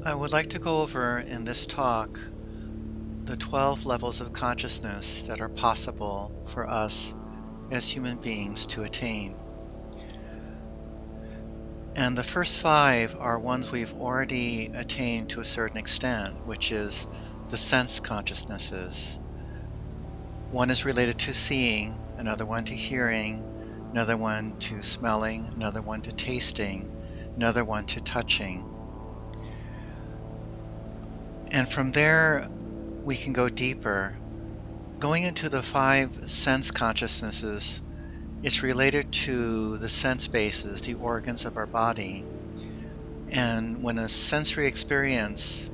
I would like to go over in this talk the 12 levels of consciousness that are possible for us as human beings to attain. And the first 5 are ones we've already attained to a certain extent, which is the sense consciousnesses. One is related to seeing, another one to hearing, another one to smelling, another one to tasting, another one to touching. And from there, we can go deeper. Going into the 5 sense consciousnesses, it's related to the sense bases, the organs of our body. And when a sensory experience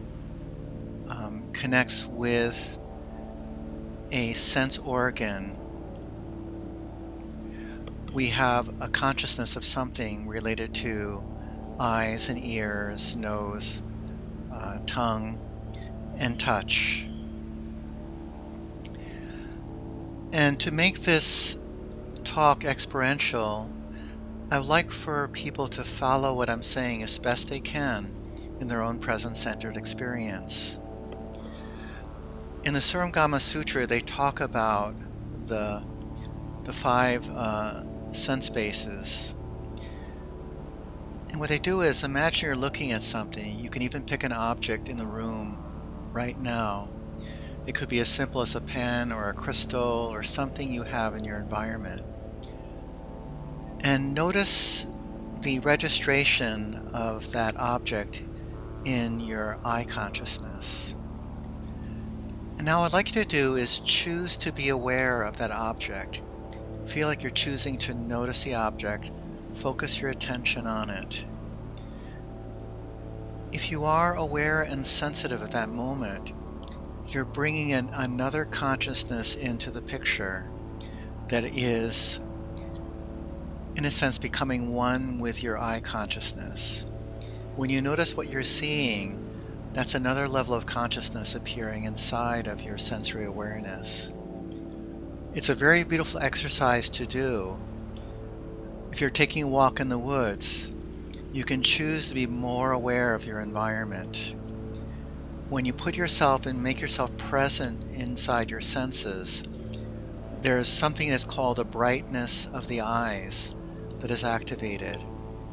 connects with a sense organ, we have a consciousness of something related to eyes and ears, nose, tongue, and touch. And to make this talk experiential, I would like for people to follow what I'm saying as best they can in their own present-centered experience. In the Surangama Sutra, they talk about the 5 sense bases. And what they do is, imagine you're looking at something. You can even pick an object in the room right now. It could be as simple as a pen or a crystal or something you have in your environment. And notice the registration of that object in your eye consciousness. And now what I'd like you to do is choose to be aware of that object. Feel like you're choosing to notice the object. Focus your attention on it. If you are aware and sensitive at that moment, you're bringing in another consciousness into the picture that is, in a sense, becoming one with your eye consciousness. When you notice what you're seeing, that's another level of consciousness appearing inside of your sensory awareness. It's a very beautiful exercise to do. If you're taking a walk in the woods, you can choose to be more aware of your environment. When you put yourself and make yourself present inside your senses, there's something that's called a brightness of the eyes that is activated.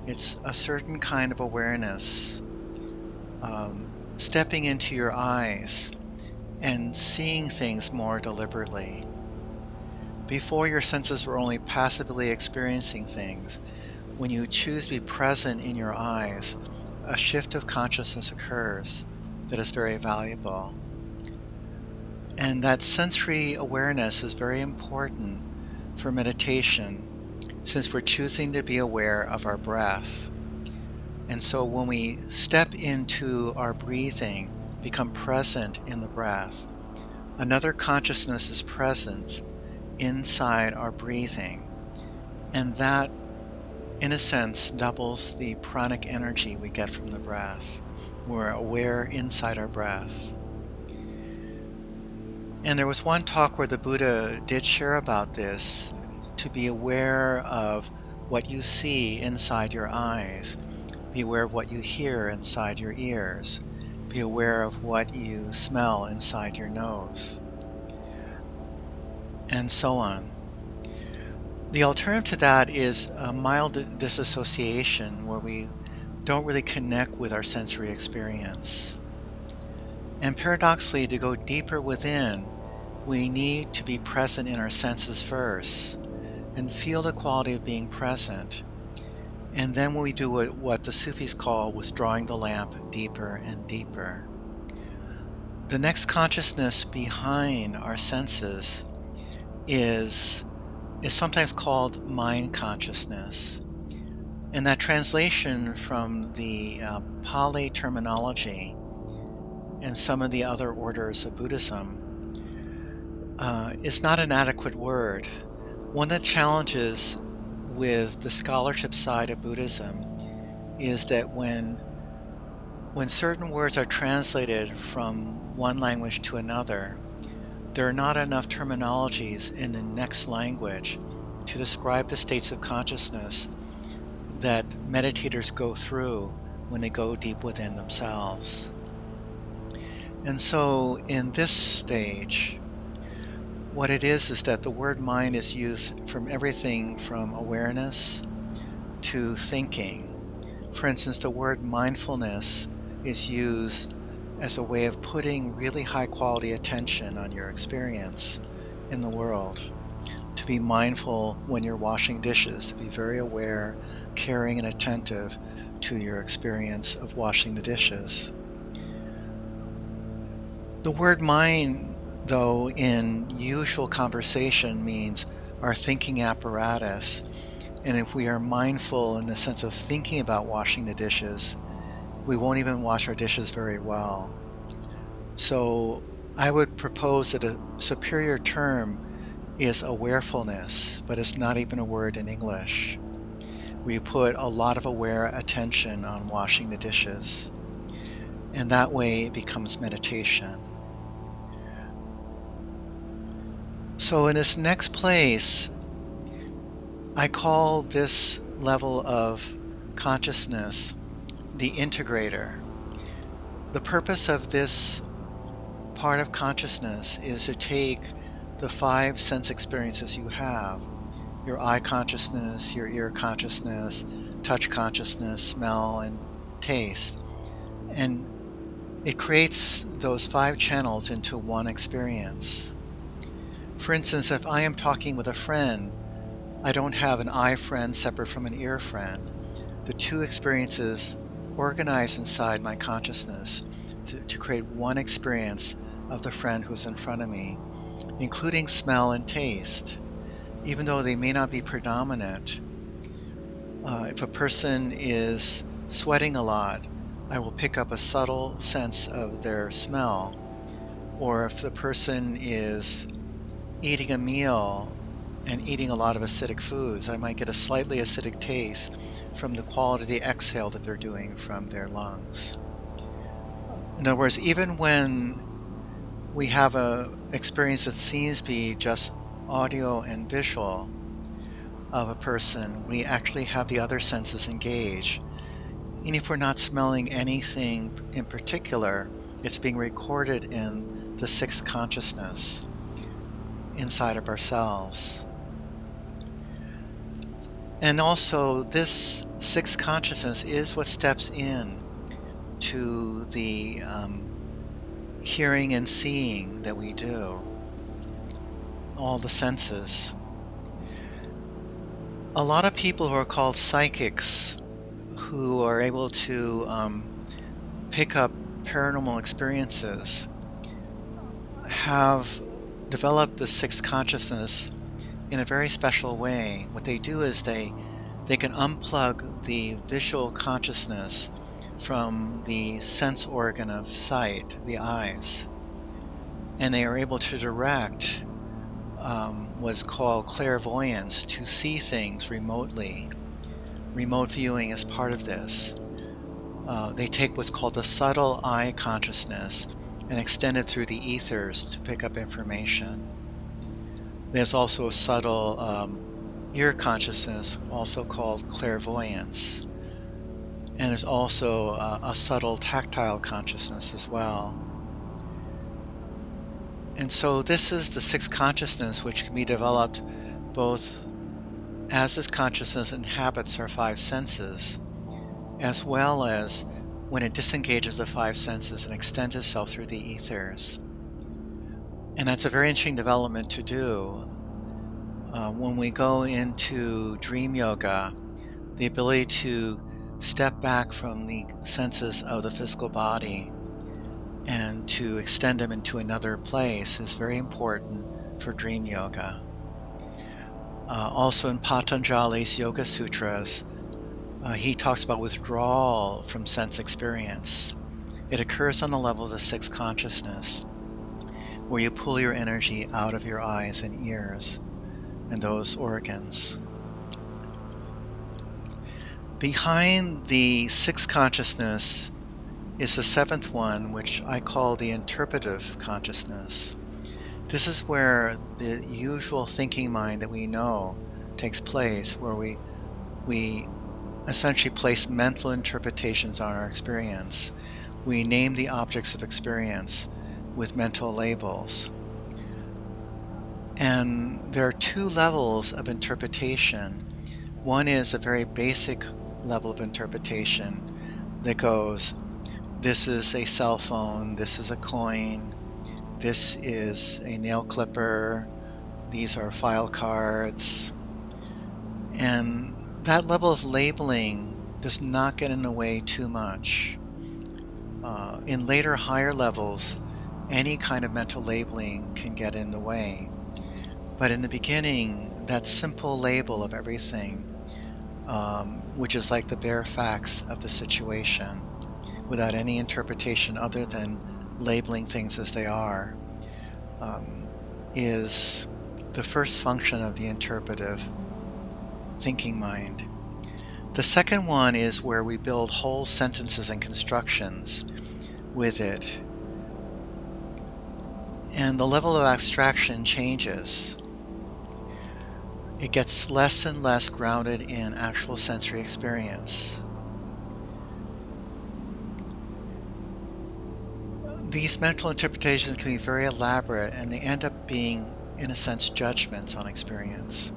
It's a certain kind of awareness, stepping into your eyes and seeing things more deliberately. Before, your senses were only passively experiencing things. When you choose to be present in your eyes, a shift of consciousness occurs that is very valuable. And that sensory awareness is very important for meditation, since we're choosing to be aware of our breath. And so when we step into our breathing, become present in the breath, another consciousness is present inside our breathing. And that, in a sense, doubles the pranic energy we get from the breath. We're aware inside our breath. And there was one talk where the Buddha did share about this, to be aware of what you see inside your eyes, be aware of what you hear inside your ears, be aware of what you smell inside your nose, and so on. The alternative to that is a mild disassociation, where we don't really connect with our sensory experience. And paradoxically, to go deeper within, we need to be present in our senses first and feel the quality of being present. And then we do what the Sufis call withdrawing the lamp deeper and deeper. The next consciousness behind our senses is sometimes called mind consciousness. And that translation from the Pali terminology and some of the other orders of Buddhism is not an adequate word. One of the challenges with the scholarship side of Buddhism is that when certain words are translated from one language to another, there are not enough terminologies in the next language to describe the states of consciousness that meditators go through when they go deep within themselves. And so in this stage, what it is that the word mind is used from everything from awareness to thinking. For instance, the word mindfulness is used as a way of putting really high quality attention on your experience in the world. To be mindful when you're washing dishes, to be very aware, caring, and attentive to your experience of washing the dishes. The word mind, though, in usual conversation means our thinking apparatus. And if we are mindful in the sense of thinking about washing the dishes, we won't even wash our dishes very well. So I would propose that a superior term is awarefulness, but it's not even a word in English. We put a lot of aware attention on washing the dishes, and that way it becomes meditation. So in this next place, I call this level of consciousness the integrator. The purpose of this part of consciousness is to take the 5 sense experiences you have, your eye consciousness, your ear consciousness, touch consciousness, smell, and taste, and it creates those 5 channels into one experience. For instance, if I am talking with a friend, I don't have an eye friend separate from an ear friend. The 2 experiences organize inside my consciousness to create one experience of the friend who's in front of me, including smell and taste. Even though they may not be predominant, if a person is sweating a lot, I will pick up a subtle sense of their smell. Or if the person is eating a meal and eating a lot of acidic foods, I might get a slightly acidic taste from the quality of the exhale that they're doing from their lungs. In other words, even when we have a experience that seems to be just audio and visual of a person, we actually have the other senses engaged. And if we're not smelling anything in particular, it's being recorded in the 6th consciousness inside of ourselves. And also, this 6th consciousness is what steps in to the hearing and seeing that we do, all the senses. A lot of people who are called psychics, who are able to pick up paranormal experiences, have developed the 6th consciousness in a very special way. What they do is they can unplug the visual consciousness from the sense organ of sight, the eyes, and they are able to direct what's called clairvoyance, to see things remotely. Remote viewing is part of this. They take what's called the subtle eye consciousness and extend it through the ethers to pick up information. There's also a subtle ear consciousness, also called clairvoyance. And there's also a subtle tactile consciousness as well. And so this is the 6th consciousness, which can be developed both as this consciousness inhabits our 5 senses, as well as when it disengages the 5 senses and extends itself through the ethers. And that's a very interesting development to do. When we go into dream yoga, the ability to step back from the senses of the physical body and to extend them into another place is very important for dream yoga. Also in Patanjali's Yoga Sutras, he talks about withdrawal from sense experience. It occurs on the level of the 6th consciousness, where you pull your energy out of your eyes and ears and those organs. Behind the 6th consciousness is the 7th one, which I call the interpretive consciousness. This is where the usual thinking mind that we know takes place, where we essentially place mental interpretations on our experience. We name the objects of experience with mental labels. And there are two levels of interpretation. One is a very basic level of interpretation that goes, this is a cell phone, this is a coin, this is a nail clipper, these are file cards. And that level of labeling does not get in the way too much. In later, higher levels, any kind of mental labeling can get in the way. But in the beginning, that simple label of everything, which is like the bare facts of the situation, without any interpretation other than labeling things as they are, um, is the first function of the interpretive thinking mind. The second one is where we build whole sentences and constructions with it. And the level of abstraction changes. It gets less and less grounded in actual sensory experience. These mental interpretations can be very elaborate, and they end up being, in a sense, judgments on experience.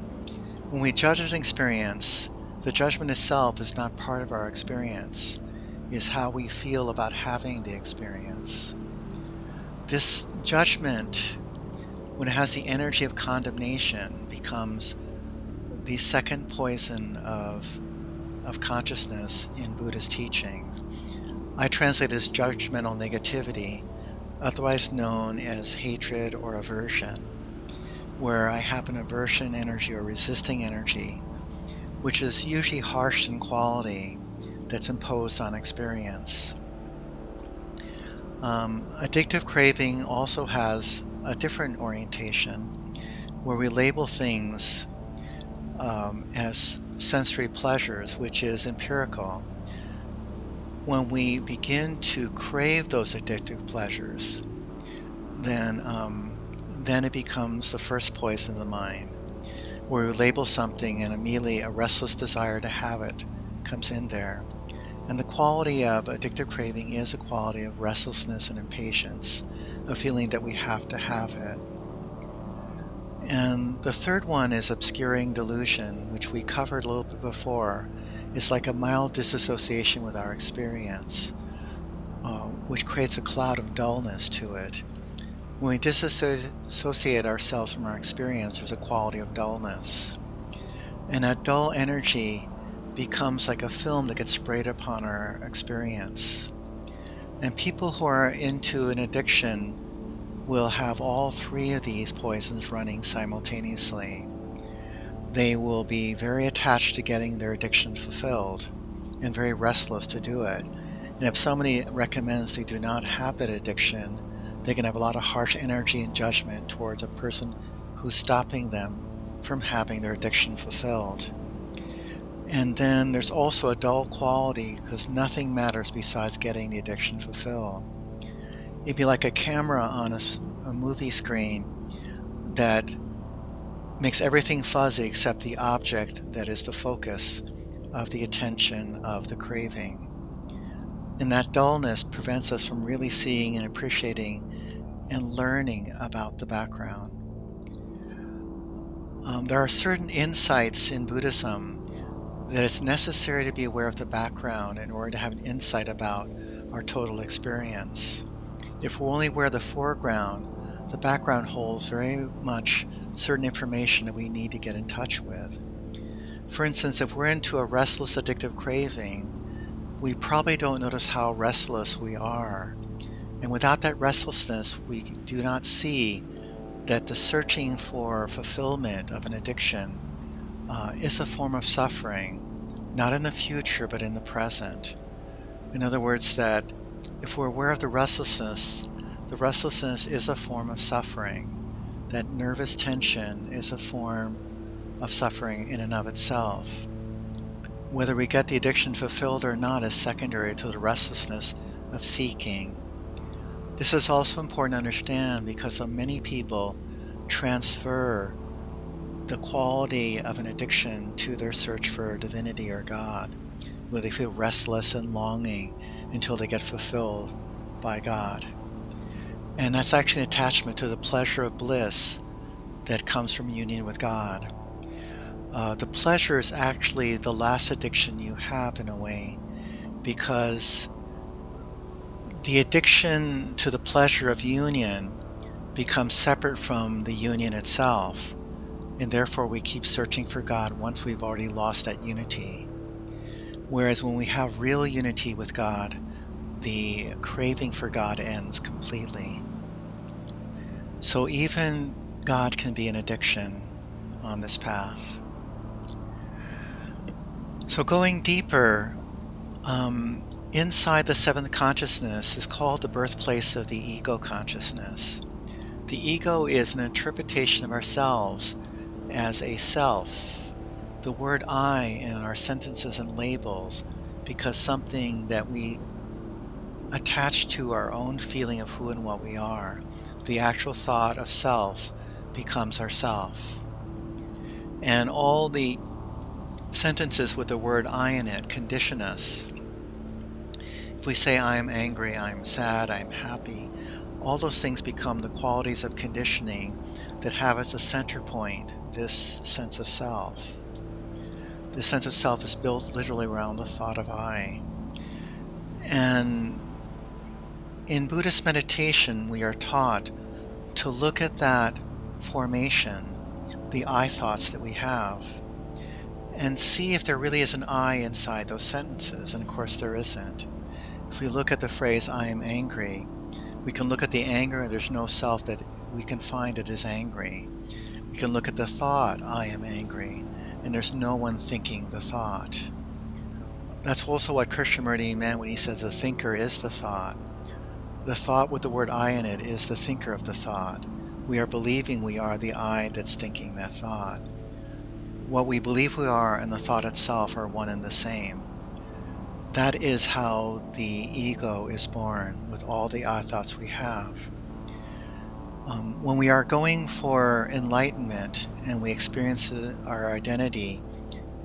When we judge an experience, the judgment itself is not part of our experience, it's how we feel about having the experience. This judgment, when it has the energy of condemnation, becomes the second poison of consciousness in Buddhist teachings. I translate as judgmental negativity, otherwise known as hatred or aversion, where I have an aversion energy or resisting energy, which is usually harsh in quality, that's imposed on experience. Addictive craving also has a different orientation, where we label things as sensory pleasures, which is empirical. When we begin to crave those addictive pleasures, then it becomes the first poison of the mind, where we label something and immediately a restless desire to have it comes in there. And the quality of addictive craving is a quality of restlessness and impatience, a feeling that we have to have it. And the third one is obscuring delusion, which we covered a little bit before. It's like a mild disassociation with our experience, which creates a cloud of dullness to it. When we disassociate ourselves from our experience, there's a quality of dullness. And that dull energy becomes like a film that gets sprayed upon our experience. And people who are into an addiction will have all three of these poisons running simultaneously. They will be very attached to getting their addiction fulfilled and very restless to do it. And if somebody recommends they do not have that addiction, they can have a lot of harsh energy and judgment towards a person who's stopping them from having their addiction fulfilled. And then there's also a dull quality because nothing matters besides getting the addiction fulfilled. It'd be like a camera on a movie screen that makes everything fuzzy except the object that is the focus of the attention of the craving. And that dullness prevents us from really seeing and appreciating and learning about the background. There are certain insights in Buddhism that it's necessary to be aware of the background in order to have an insight about our total experience. If we're only aware of the foreground, the background holds very much certain information that we need to get in touch with. For instance, if we're into a restless addictive craving, we probably don't notice how restless we are. And without that restlessness, we do not see that the searching for fulfillment of an addiction is a form of suffering, not in the future, but in the present. In other words, that if we're aware of the restlessness is a form of suffering. That nervous tension is a form of suffering in and of itself. Whether we get the addiction fulfilled or not is secondary to the restlessness of seeking. This is also important to understand because many people transfer the quality of an addiction to their search for divinity or God. where they feel restless and longing until they get fulfilled by God. And that's actually an attachment to the pleasure of bliss that comes from union with God. The pleasure is actually the last addiction you have in a way, because the addiction to the pleasure of union becomes separate from the union itself, and therefore we keep searching for God once we've already lost that unity. Whereas when we have real unity with God, the craving for God ends completely. So even God can be an addiction on this path. So going deeper, inside the seventh consciousness is called the birthplace of the ego consciousness. The ego is an interpretation of ourselves as a self. The word I in our sentences and labels because something that we attach to our own feeling of who and what we are. The actual thought of self becomes ourself. And all the sentences with the word I in it condition us. If we say I am angry, I am sad, I am happy, all those things become the qualities of conditioning that have as a center point this sense of self. This sense of self is built literally around the thought of I. And in Buddhist meditation, we are taught to look at that formation, the I thoughts that we have, and see if there really is an I inside those sentences. And of course, there isn't. If we look at the phrase, I am angry, we can look at the anger and there's no self that we can find that is angry. We can look at the thought, I am angry, and there's no one thinking the thought. That's also what Krishnamurti meant when he says the thinker is the thought. The thought with the word I in it is the thinker of the thought. We are believing we are the I that's thinking that thought. What we believe we are and the thought itself are one and the same. That is how the ego is born, with all the I thoughts we have. When we are going for enlightenment and we experience our identity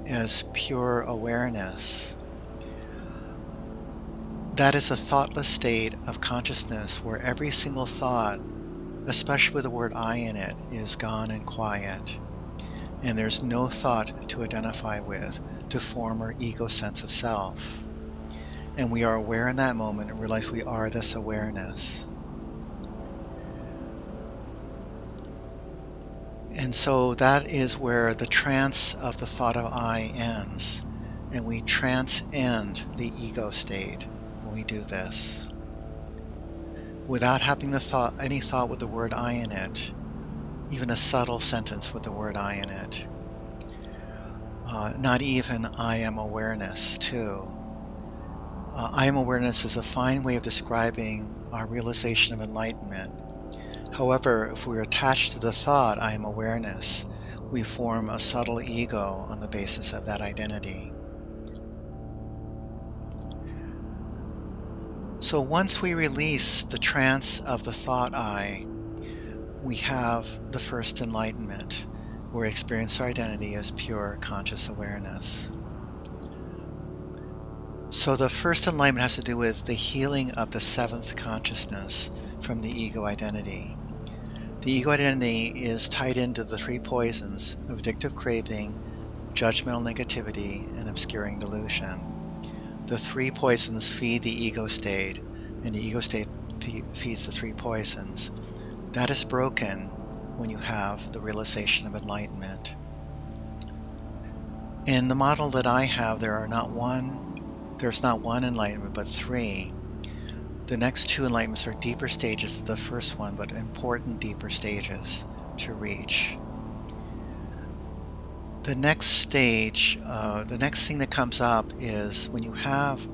as pure awareness, that is a thoughtless state of consciousness where every single thought, especially with the word I in it, is gone and quiet. And there's no thought to identify with to form our ego sense of self. And we are aware in that moment and realize we are this awareness. And so that is where the trance of the thought of I ends. And we transcend the ego state when we do this. Without having any thought with the word I in it, even a subtle sentence with the word I in it. Not even I am awareness, too. I am awareness is a fine way of describing our realization of enlightenment. However, if we're attached to the thought, I am awareness, we form a subtle ego on the basis of that identity. So once we release the trance of the thought I, we have the first enlightenment, where we experience our identity as pure conscious awareness. So the first enlightenment has to do with the healing of the seventh consciousness from the ego identity. The ego identity is tied into the three poisons of addictive craving, judgmental negativity, and obscuring delusion. The three poisons feed the ego state, and the ego state feeds the three poisons. That is broken when you have the realization of enlightenment. In the model that I have, there's not one enlightenment, but three. The next two enlightenments are deeper stages of the first one, but important deeper stages to reach. The next stage, the next thing that comes up is when you have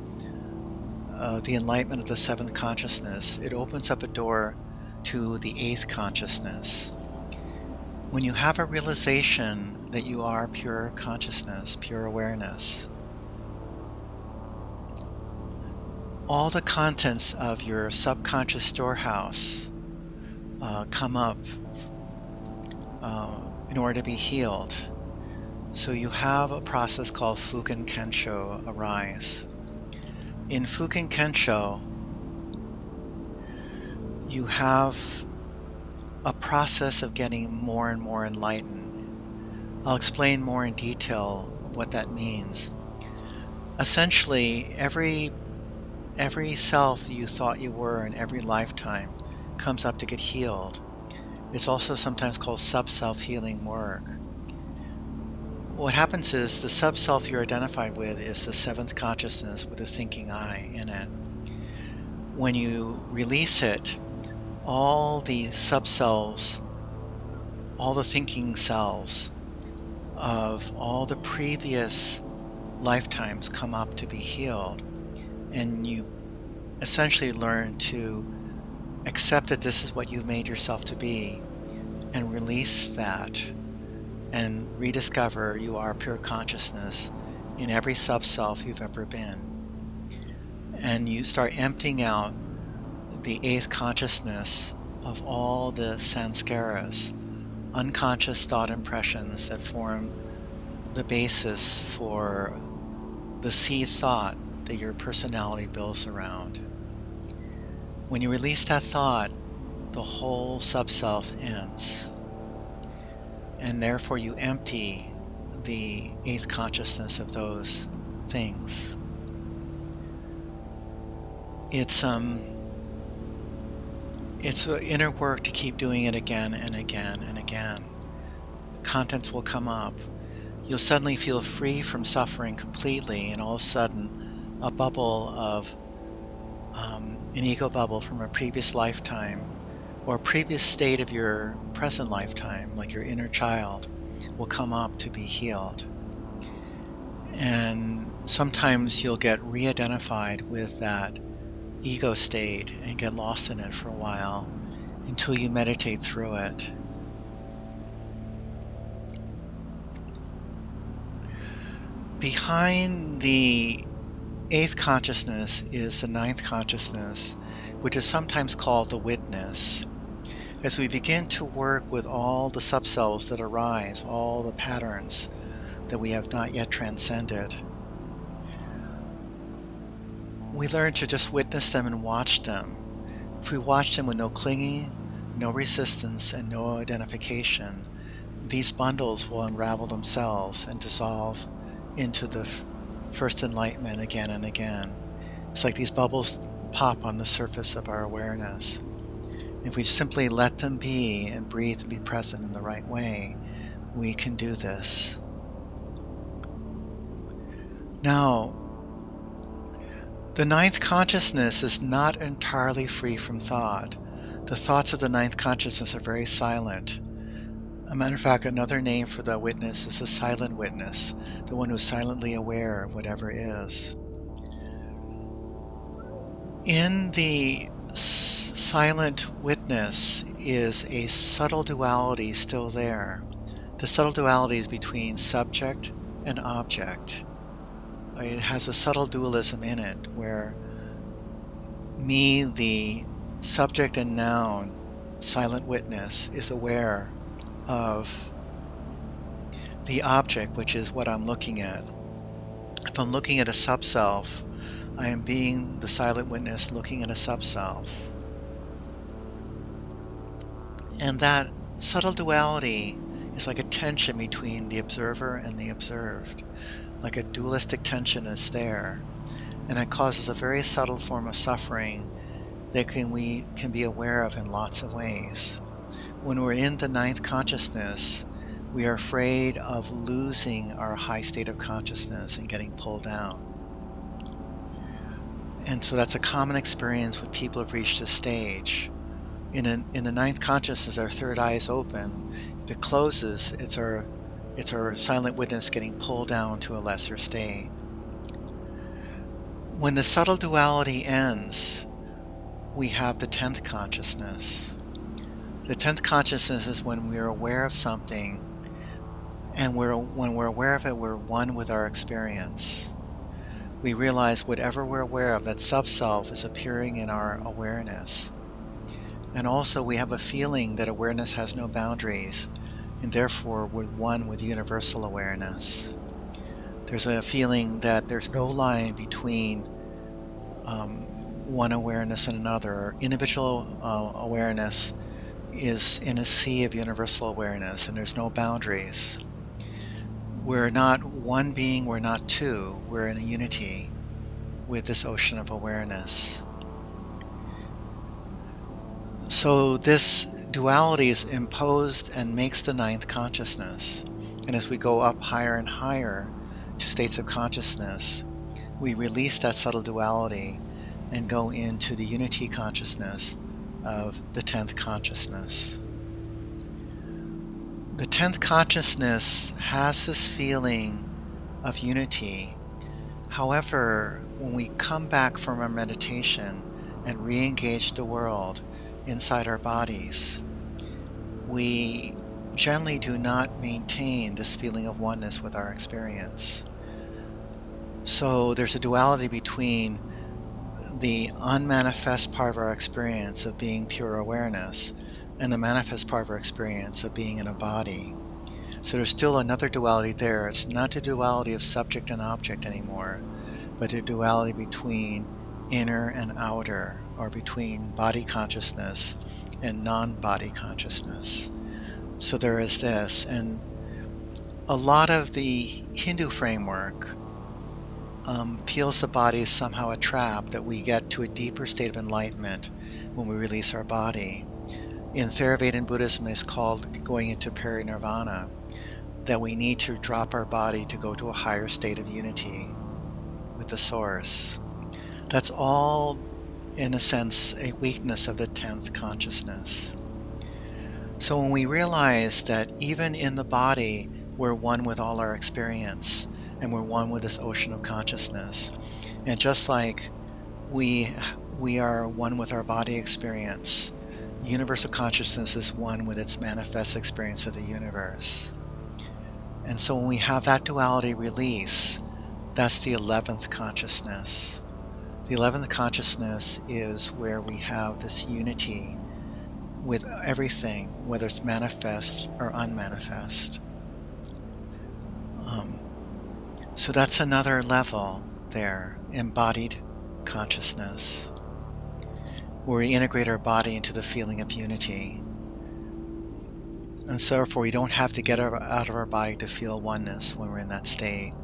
the enlightenment of the seventh consciousness, it opens up a door to the eighth consciousness. When you have a realization that you are pure consciousness, pure awareness, all the contents of your subconscious storehouse come up in order to be healed. So you have a process called Fuken Kensho arise. In Fuken Kensho, you have a process of getting more and more enlightened. I'll explain more in detail what that means. Essentially, every self you thought you were in every lifetime comes up to get healed. It's also sometimes called subself healing work. What happens is the subself you're identified with is the seventh consciousness with a thinking I in it. When you release it, all the subselves, all the thinking selves of all the previous lifetimes come up to be healed. And you essentially learn to accept that this is what you've made yourself to be and release that and rediscover you are pure consciousness in every sub-self you've ever been. And you start emptying out the eighth consciousness of all the sanskaras, unconscious thought impressions that form the basis for the seed thought that your personality builds around. When you release that thought, the whole sub-self ends. And therefore you empty the eighth consciousness of those things. It's inner work to keep doing it again and again and again. Contents will come up. You'll suddenly feel free from suffering completely, and all of a sudden a bubble of an ego bubble from a previous lifetime or a previous state of your present lifetime, like your inner child, will come up to be healed. And sometimes you'll get re-identified with that ego state and get lost in it for a while until you meditate through it. Behind the eighth consciousness is the ninth consciousness, which is sometimes called the witness. As we begin to work with all the subselves that arise, all the patterns that we have not yet transcended, we learn to just witness them and watch them. If we watch them with no clinging, no resistance, and no identification, these bundles will unravel themselves and dissolve into the first enlightenment again and again. It's like these bubbles pop on the surface of our awareness. If we simply let them be and breathe and be present in the right way, we can do this. Now, the ninth consciousness is not entirely free from thought. The thoughts of the ninth consciousness are very silent. A matter of fact, another name for the witness is the silent witness, the one who's silently aware of whatever is. In the silent witness is a subtle duality still there. The subtle duality is between subject and object. It has a subtle dualism in it where me, the subject and noun, silent witness, is aware of the object, which is what I'm looking at. If I'm looking at a subself, I am being the silent witness looking at a subself. And that subtle duality is like a tension between the observer and the observed, like a dualistic tension that's there. And that causes a very subtle form of suffering that we can be aware of in lots of ways. When we're in the ninth consciousness, we are afraid of losing our high state of consciousness and getting pulled down. And so that's a common experience when people have reached this stage. In the ninth consciousness, our third eye is open. If it closes, it's our silent witness getting pulled down to a lesser state. When the subtle duality ends, we have the 10th consciousness. The 10th consciousness is when we are aware of something, and when we're aware of it, we're one with our experience. We realize whatever we're aware of, that sub-self is appearing in our awareness. And also we have a feeling that awareness has no boundaries. and therefore we're one with universal awareness. There's a feeling that there's no line between one awareness and another. Individual awareness is in a sea of universal awareness, and there's no boundaries. We're not one being, we're not two, we're in a unity with this ocean of awareness. So this duality is imposed and makes the ninth consciousness. And as we go up higher and higher to states of consciousness, we release that subtle duality and go into the unity consciousness of the 10th consciousness. The 10th consciousness has this feeling of unity. However, when we come back from our meditation and re-engage the world inside our bodies, we generally do not maintain this feeling of oneness with our experience. So there's a duality between the unmanifest part of our experience of being pure awareness and the manifest part of our experience of being in a body. So there's still another duality there. It's not the duality of subject and object anymore, but the duality between inner and outer, or between body consciousness and non-body consciousness. So there is this, and a lot of the Hindu framework feels the body is somehow a trap, that we get to a deeper state of enlightenment when we release our body. In Theravada Buddhism, it's called going into parinirvana, that we need to drop our body to go to a higher state of unity with the source. That's all, in a sense, a weakness of the 10th consciousness. So when we realize that even in the body, we're one with all our experience, and we're one with this ocean of consciousness. And just like we are one with our body experience, universal consciousness is one with its manifest experience of the universe. And so when we have that duality release, that's the 11th consciousness. The 11th consciousness is where we have this unity with everything, whether it's manifest or unmanifest. So that's another level there, embodied consciousness, where we integrate our body into the feeling of unity. And so therefore we don't have to get out of our body to feel oneness when we're in that state.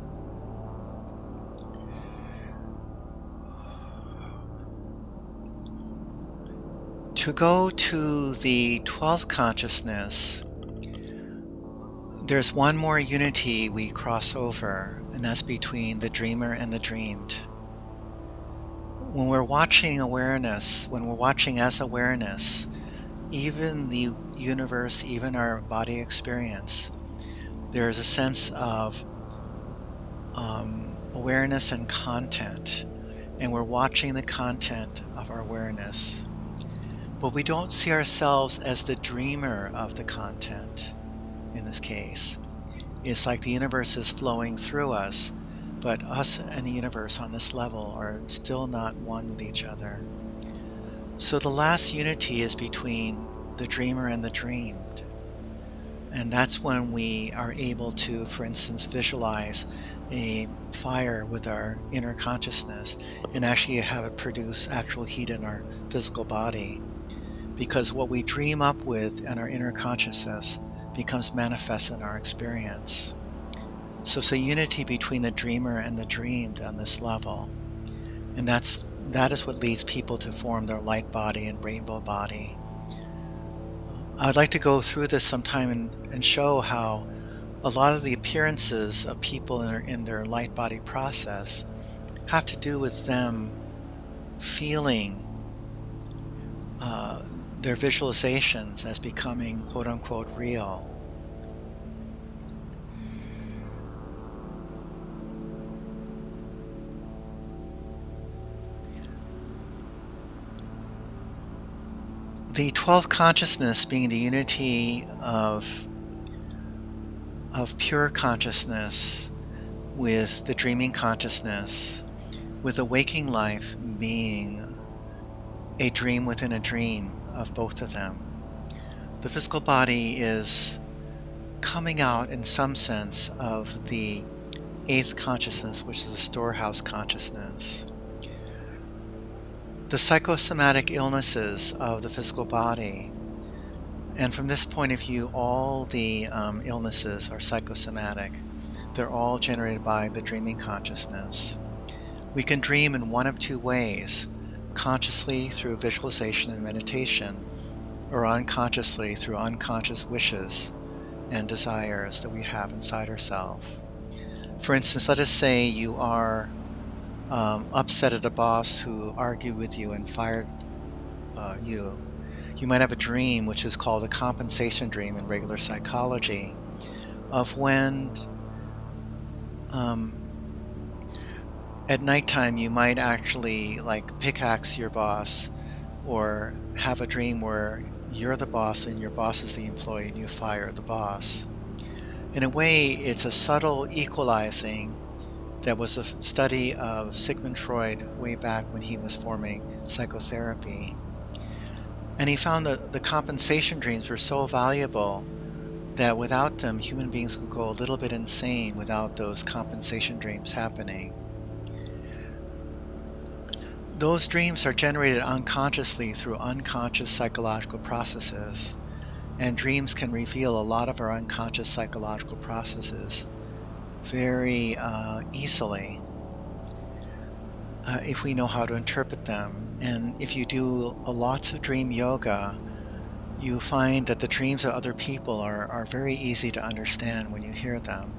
To go to the 12th consciousness, there's one more unity we cross over, and that's between the dreamer and the dreamed. When we're watching awareness, when we're watching as awareness, even the universe, even our body experience, there's a sense of awareness and content, and we're watching the content of our awareness. But we don't see ourselves as the dreamer of the content. In this case, it's like the universe is flowing through us, but us and the universe on this level are still not one with each other. So the last unity is between the dreamer and the dreamed. And that's when we are able to, for instance, visualize a fire with our inner consciousness and actually have it produce actual heat in our physical body. Because what we dream up with in our inner consciousness becomes manifest in our experience. So it's a unity between the dreamer and the dreamed on this level. And that is what leads people to form their light body and rainbow body. I'd like to go through this sometime and show how a lot of the appearances of people in their light body process have to do with them feeling their visualizations as becoming quote-unquote real. The 12th consciousness being the unity of pure consciousness with the dreaming consciousness, with the waking life being a dream within a dream of both of them. The physical body is coming out in some sense of the eighth consciousness, which is the storehouse consciousness. The psychosomatic illnesses of the physical body, and from this point of view, all the illnesses are psychosomatic. They're all generated by the dreaming consciousness. We can dream in one of two ways: consciously through visualization and meditation, or unconsciously through unconscious wishes and desires that we have inside ourselves. For instance, let us say you are upset at a boss who argued with you and fired you. You might have a dream, which is called a compensation dream in regular psychology, of when um, at nighttime you might actually like pickaxe your boss, or have a dream where you're the boss and your boss is the employee and you fire the boss. In a way, it's a subtle equalizing that was a study of Sigmund Freud way back when he was forming psychotherapy. And he found that the compensation dreams were so valuable that without them, human beings could go a little bit insane without those compensation dreams happening. Those dreams are generated unconsciously through unconscious psychological processes, and dreams can reveal a lot of our unconscious psychological processes very easily if we know how to interpret them. And if you do lots of dream yoga, you find that the dreams of other people are very easy to understand when you hear them,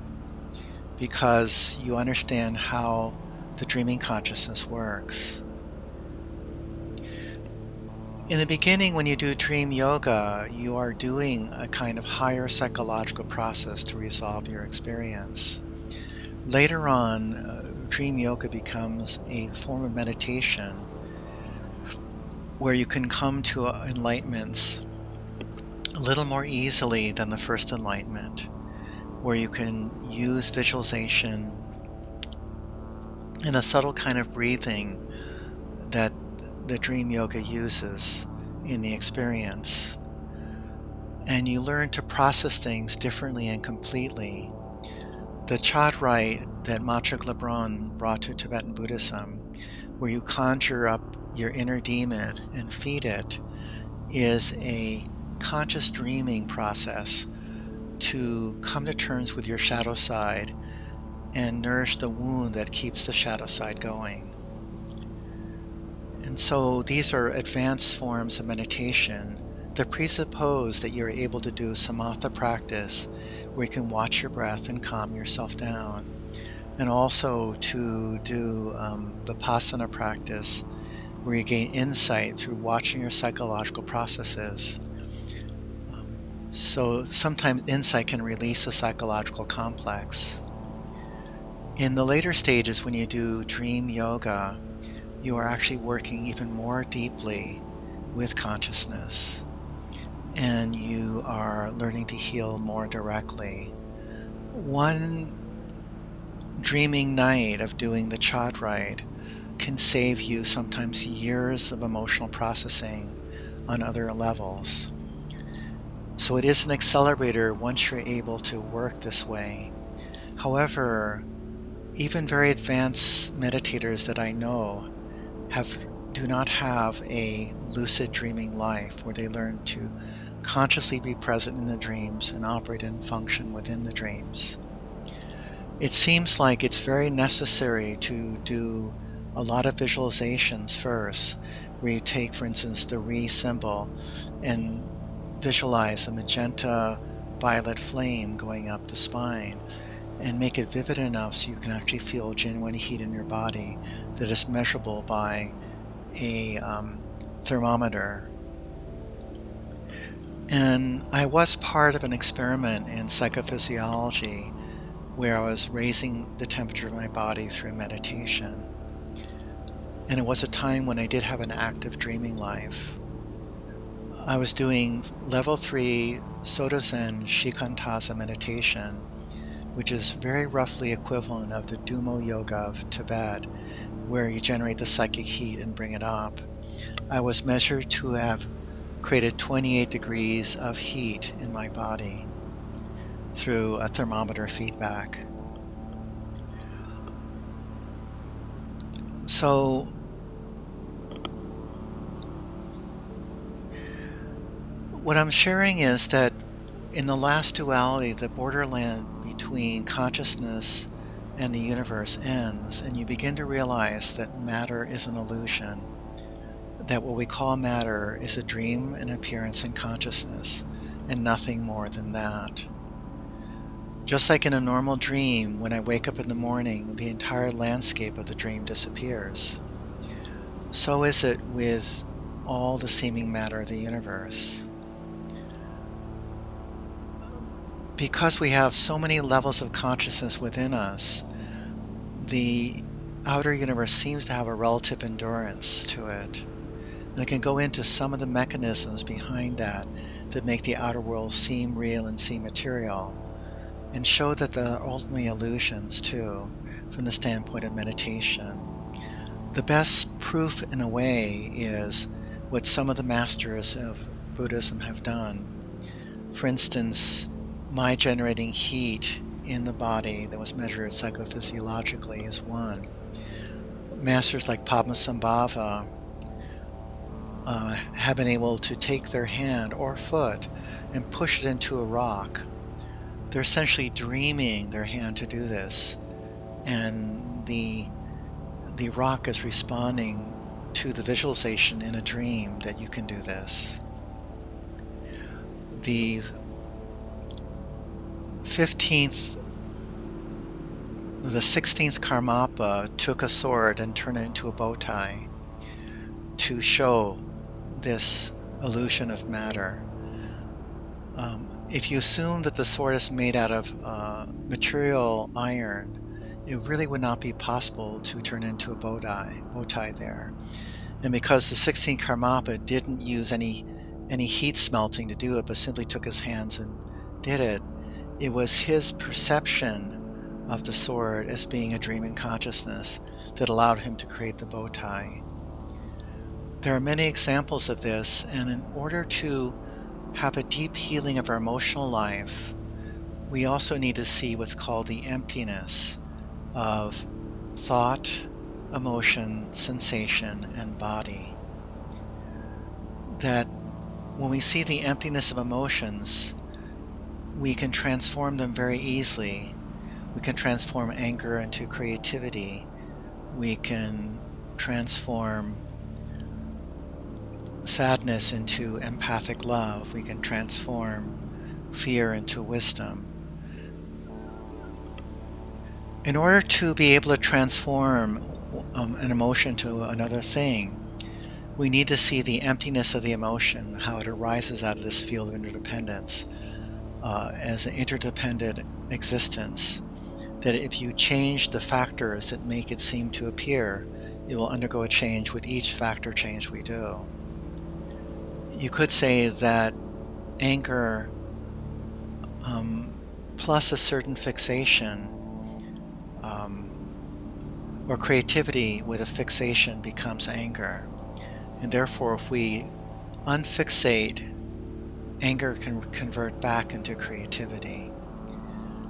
because you understand how the dreaming consciousness works. In the beginning, when you do dream yoga, you are doing a kind of higher psychological process to resolve your experience. Later on, dream yoga becomes a form of meditation where you can come to enlightenments a little more easily than the first enlightenment, where you can use visualization and a subtle kind of breathing that the dream yoga uses in the experience. And you learn to process things differently and completely. The Chad rite that Macha Glabron brought to Tibetan Buddhism, where you conjure up your inner demon and feed it, is a conscious dreaming process to come to terms with your shadow side and nourish the wound that keeps the shadow side going. And so these are advanced forms of meditation that presuppose that you're able to do samatha practice, where you can watch your breath and calm yourself down, and also to do vipassana practice, where you gain insight through watching your psychological processes. So sometimes insight can release a psychological complex. In the later stages, when you do dream yoga, you are actually working even more deeply with consciousness, and you are learning to heal more directly. One dreaming night of doing the Chad rite can save you sometimes years of emotional processing on other levels. So it is an accelerator once you're able to work this way. However, even very advanced meditators that I know do not have a lucid dreaming life where they learn to consciously be present in the dreams and operate and function within the dreams. It seems like it's very necessary to do a lot of visualizations first, where you take, for instance, the Re symbol and visualize a magenta violet flame going up the spine, and make it vivid enough so you can actually feel genuine heat in your body that is measurable by a thermometer. And I was part of an experiment in psychophysiology where I was raising the temperature of my body through meditation. And it was a time when I did have an active dreaming life. I was doing level 3 Soto Zen Shikantaza meditation, which is very roughly equivalent of the Dumo Yoga of Tibet, where you generate the psychic heat and bring it up. I was measured to have created 28 degrees of heat in my body. through a thermometer feedback. So what I'm sharing is that in the last duality, the borderland between consciousness and the universe ends, and you begin to realize that matter is an illusion, that what we call matter is a dream, an appearance in consciousness, and nothing more than that. Just like in a normal dream, when I wake up in the morning, the entire landscape of the dream disappears. So is it with all the seeming matter of the universe. Because we have so many levels of consciousness within us, the outer universe seems to have a relative endurance to it. And I can go into some of the mechanisms behind that make the outer world seem real and seem material, and show that they're ultimately illusions too, from the standpoint of meditation. The best proof, in a way, is what some of the masters of Buddhism have done. For instance, my generating heat in the body that was measured psychophysiologically is one. Masters like Padmasambhava have been able to take their hand or foot and push it into a rock. They're essentially dreaming their hand to do this, and the rock is responding to the visualization in a dream that you can do this. The 16th Karmapa took a sword and turned it into a bow tie to show this illusion of matter. If you assume that the sword is made out of material iron, it really would not be possible to turn it into a bow tie there. And because the 16th Karmapa didn't use any heat smelting to do it, but simply took his hands and did it, it was his perception of the sword as being a dream in consciousness that allowed him to create the bow tie. There are many examples of this, and in order to have a deep healing of our emotional life, we also need to see what's called the emptiness of thought, emotion, sensation, and body. That when we see the emptiness of emotions, we can transform them very easily. We can transform anger into creativity. We can transform sadness into empathic love. We can transform fear into wisdom. In order to be able to transform an emotion to another thing, we need to see the emptiness of the emotion, how it arises out of this field of interdependence, as an interdependent existence, that if you change the factors that make it seem to appear, it will undergo a change with each factor change we do. You could say that anger plus a certain fixation or creativity with a fixation becomes anger. And therefore, if we unfixate, anger can convert back into creativity.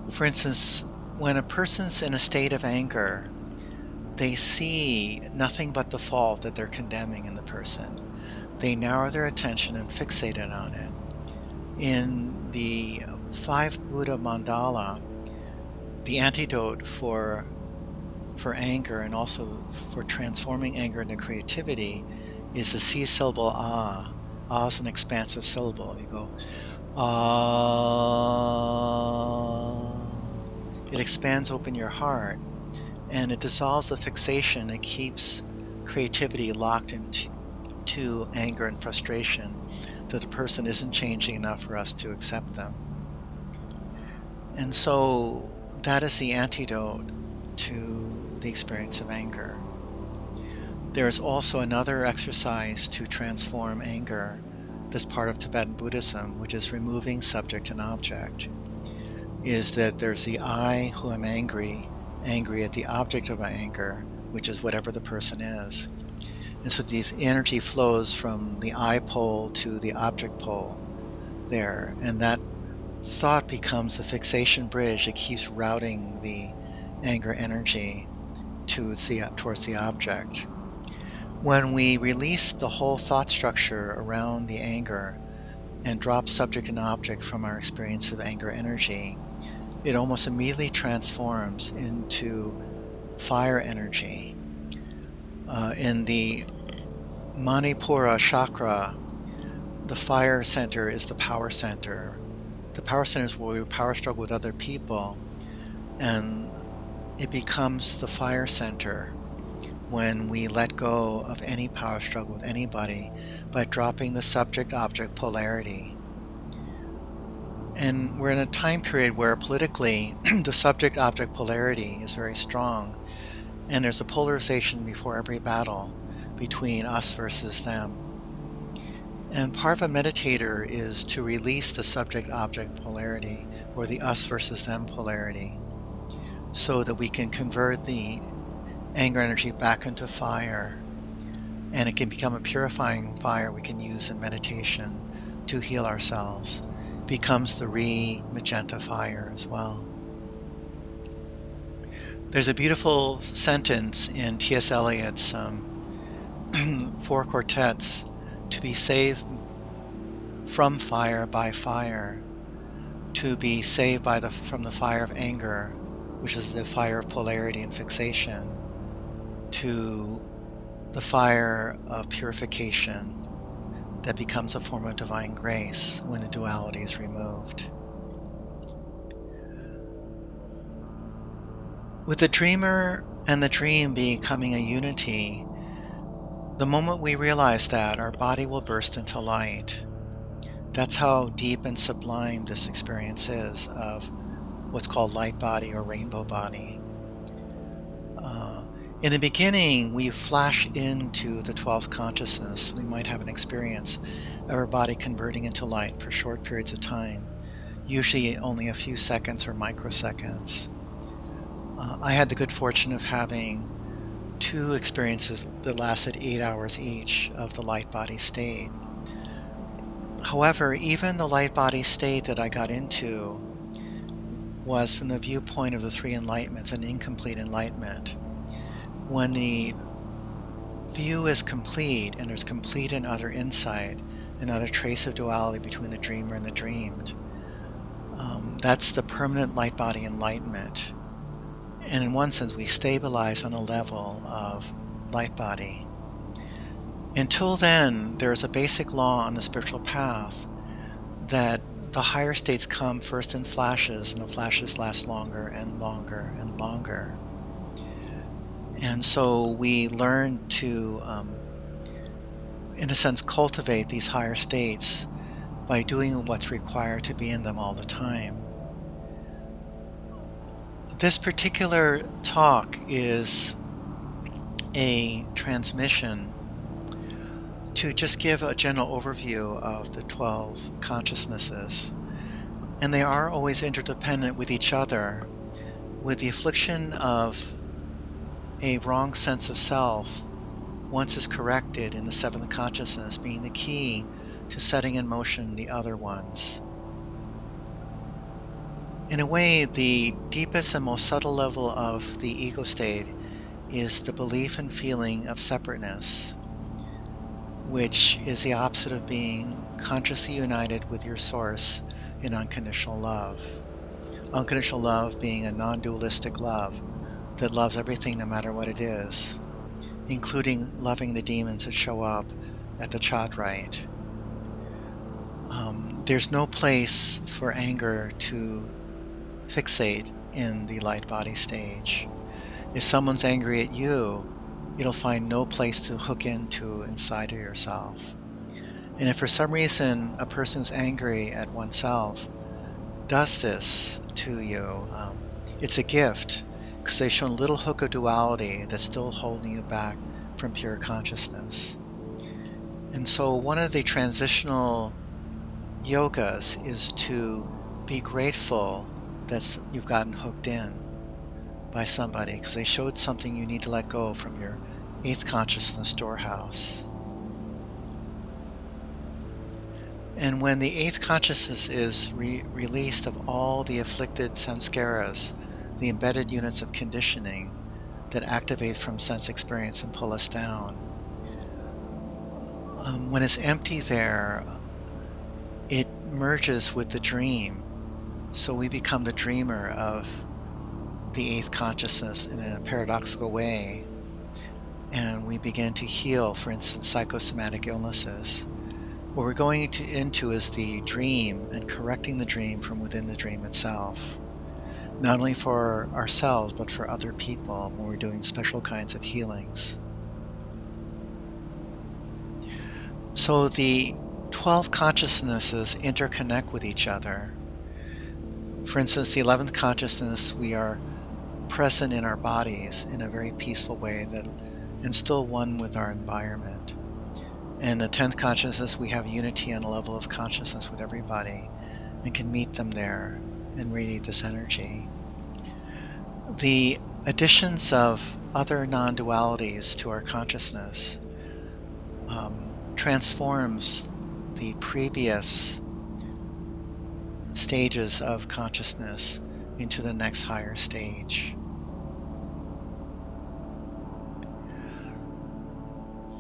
For instance, when a person's in a state of anger, they see nothing but the fault that they're condemning in the person. They narrow their attention and fixate it on it. In the 5 Buddha mandala, the antidote for anger and also for transforming anger into creativity is the C syllable ah. Ah is an expansive syllable. You go ah. It expands open your heart, and it dissolves the fixation that keeps creativity locked into anger and frustration, that the person isn't changing enough for us to accept them. And so that is the antidote to the experience of anger. There is also another exercise to transform anger that's part of Tibetan Buddhism, which is removing subject and object. Is that there's the I who am angry at the object of my anger, which is whatever the person is. And so the energy flows from the I pole to the object pole there, and that thought becomes a fixation bridge that keeps routing the anger energy towards the object. When we release the whole thought structure around the anger and drop subject and object from our experience of anger energy, it almost immediately transforms into fire energy. In the Manipura chakra, the fire center is the power center. The power center is where we power struggle with other people, and it becomes the fire center when we let go of any power struggle with anybody by dropping the subject-object polarity. And we're in a time period where politically the subject-object polarity is very strong, and there's a polarization before every battle between us versus them. And part of a meditator is to release the subject-object polarity or the us versus them polarity so that we can convert the anger energy back into fire, and it can become a purifying fire we can use in meditation to heal ourselves. It becomes the magenta fire as well. There's a beautiful sentence in T.S. Eliot's 4 quartets: to be saved from fire by fire, to be saved from the fire of anger, which is the fire of polarity and fixation, to the fire of purification that becomes a form of divine grace when the duality is removed. With the dreamer and the dream becoming a unity, the moment we realize that, our body will burst into light. That's how deep and sublime this experience is of what's called light body or rainbow body. In the beginning, we flash into the 12th consciousness. We might have an experience of our body converting into light for short periods of time, usually only a few seconds or microseconds. I had the good fortune of having 2 experiences that lasted 8 hours each of the light body state. However, even the light body state that I got into was, from the viewpoint of the 3 enlightenments, an incomplete enlightenment. When the view is complete and there's complete and utter insight, another trace of duality between the dreamer and the dreamed, that's the permanent light body enlightenment. And in one sense, we stabilize on a level of light body. Until then, there is a basic law on the spiritual path that the higher states come first in flashes, and the flashes last longer and longer and longer. And so we learn to, in a sense, cultivate these higher states by doing what's required to be in them all the time. This particular talk is a transmission to just give a general overview of the 12 consciousnesses. And they are always interdependent with each other, with the affliction of a wrong sense of self, once is corrected in the 7th consciousness, being the key to setting in motion the other ones. In a way, the deepest and most subtle level of the ego state is the belief and feeling of separateness, which is the opposite of being consciously united with your source in unconditional love. Unconditional love being a non-dualistic love that loves everything no matter what it is, including loving the demons that show up at the chat rite. There's no place for anger to fixate in the light body stage. If someone's angry at you, it'll find no place to hook into inside of yourself. And if for some reason a person who's angry at oneself does this to you, it's a gift, because they've shown a little hook of duality that's still holding you back from pure consciousness. And so one of the transitional yogas is to be grateful that you've gotten hooked in by somebody, because they showed something you need to let go from your 8th consciousness storehouse. And when the eighth consciousness is released of all the afflicted samskaras, the embedded units of conditioning that activate from sense experience and pull us down, when it's empty there, it merges with the dream. So we become the dreamer of the eighth consciousness in a paradoxical way. And we begin to heal, for instance, psychosomatic illnesses. What we're going into is the dream and correcting the dream from within the dream itself, not only for ourselves, but for other people when we're doing special kinds of healings. So the 12 consciousnesses interconnect with each other. For instance, the 11th consciousness, we are present in our bodies in a very peaceful way and still one with our environment. And the 10th consciousness, we have unity on a level of consciousness with everybody and can meet them there and radiate this energy. The additions of other non-dualities to our consciousness transforms the previous stages of consciousness into the next higher stage.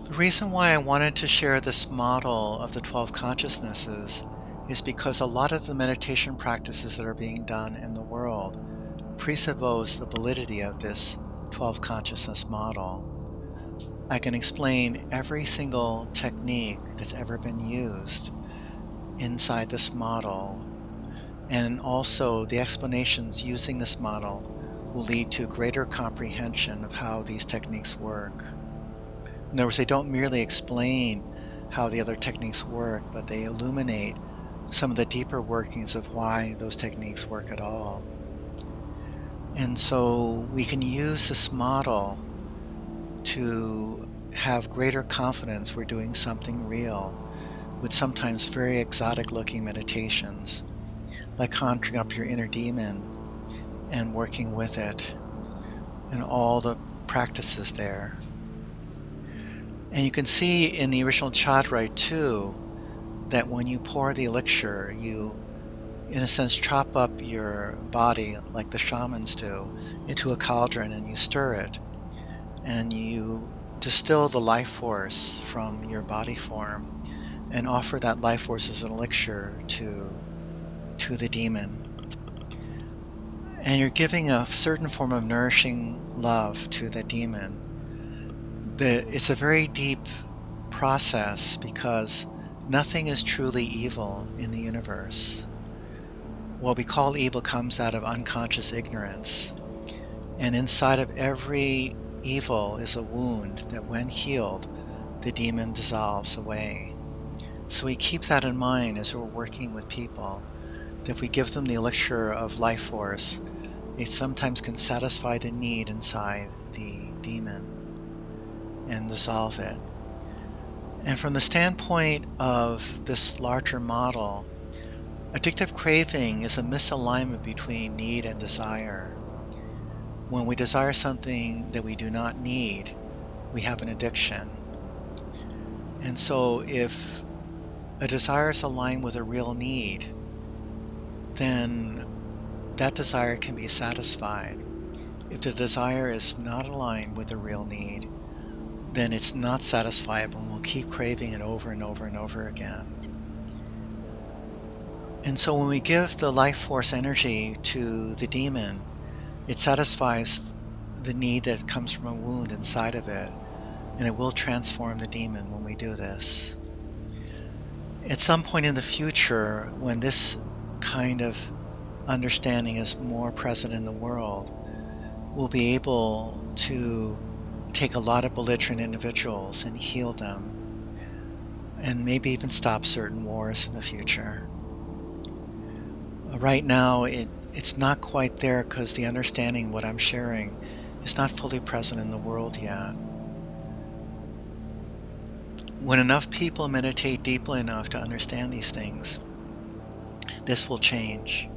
The reason why I wanted to share this model of the 12 consciousnesses is because a lot of the meditation practices that are being done in the world presuppose the validity of this 12 consciousness model. I can explain every single technique that's ever been used inside this model, and also the explanations using this model will lead to greater comprehension of how these techniques work. In other words, they don't merely explain how the other techniques work, but they illuminate some of the deeper workings of why those techniques work at all. And so we can use this model to have greater confidence we're doing something real with sometimes very exotic looking meditations, like conjuring up your inner demon and working with it and all the practices there. And you can see in the original Chadraite too, that when you pour the elixir, you, in a sense, chop up your body like the shamans do into a cauldron and you stir it. And you distill the life force from your body form and offer that life force as an elixir to the demon. And you're giving a certain form of nourishing love to the demon. It's a very deep process because nothing is truly evil in the universe. What we call evil comes out of unconscious ignorance. And inside of every evil is a wound that when healed, the demon dissolves away. So we keep that in mind as we're working with people, that if we give them the elixir of life force, it sometimes can satisfy the need inside the demon and dissolve it. And from the standpoint of this larger model, addictive craving is a misalignment between need and desire. When we desire something that we do not need, we have an addiction. And so if a desire is aligned with a real need, then that desire can be satisfied. If the desire is not aligned with a real need, then it's not satisfiable and we'll keep craving it over and over and over again. And so when we give the life force energy to the demon, it satisfies the need that comes from a wound inside of it, and it will transform the demon when we do this. At some point in the future, when this kind of understanding is more present in the world, we'll be able to take a lot of belligerent individuals and heal them, and maybe even stop certain wars in the future. Right now, it's not quite there because the understanding, what I'm sharing, is not fully present in the world yet. When enough people meditate deeply enough to understand these things, this will change.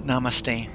Namaste.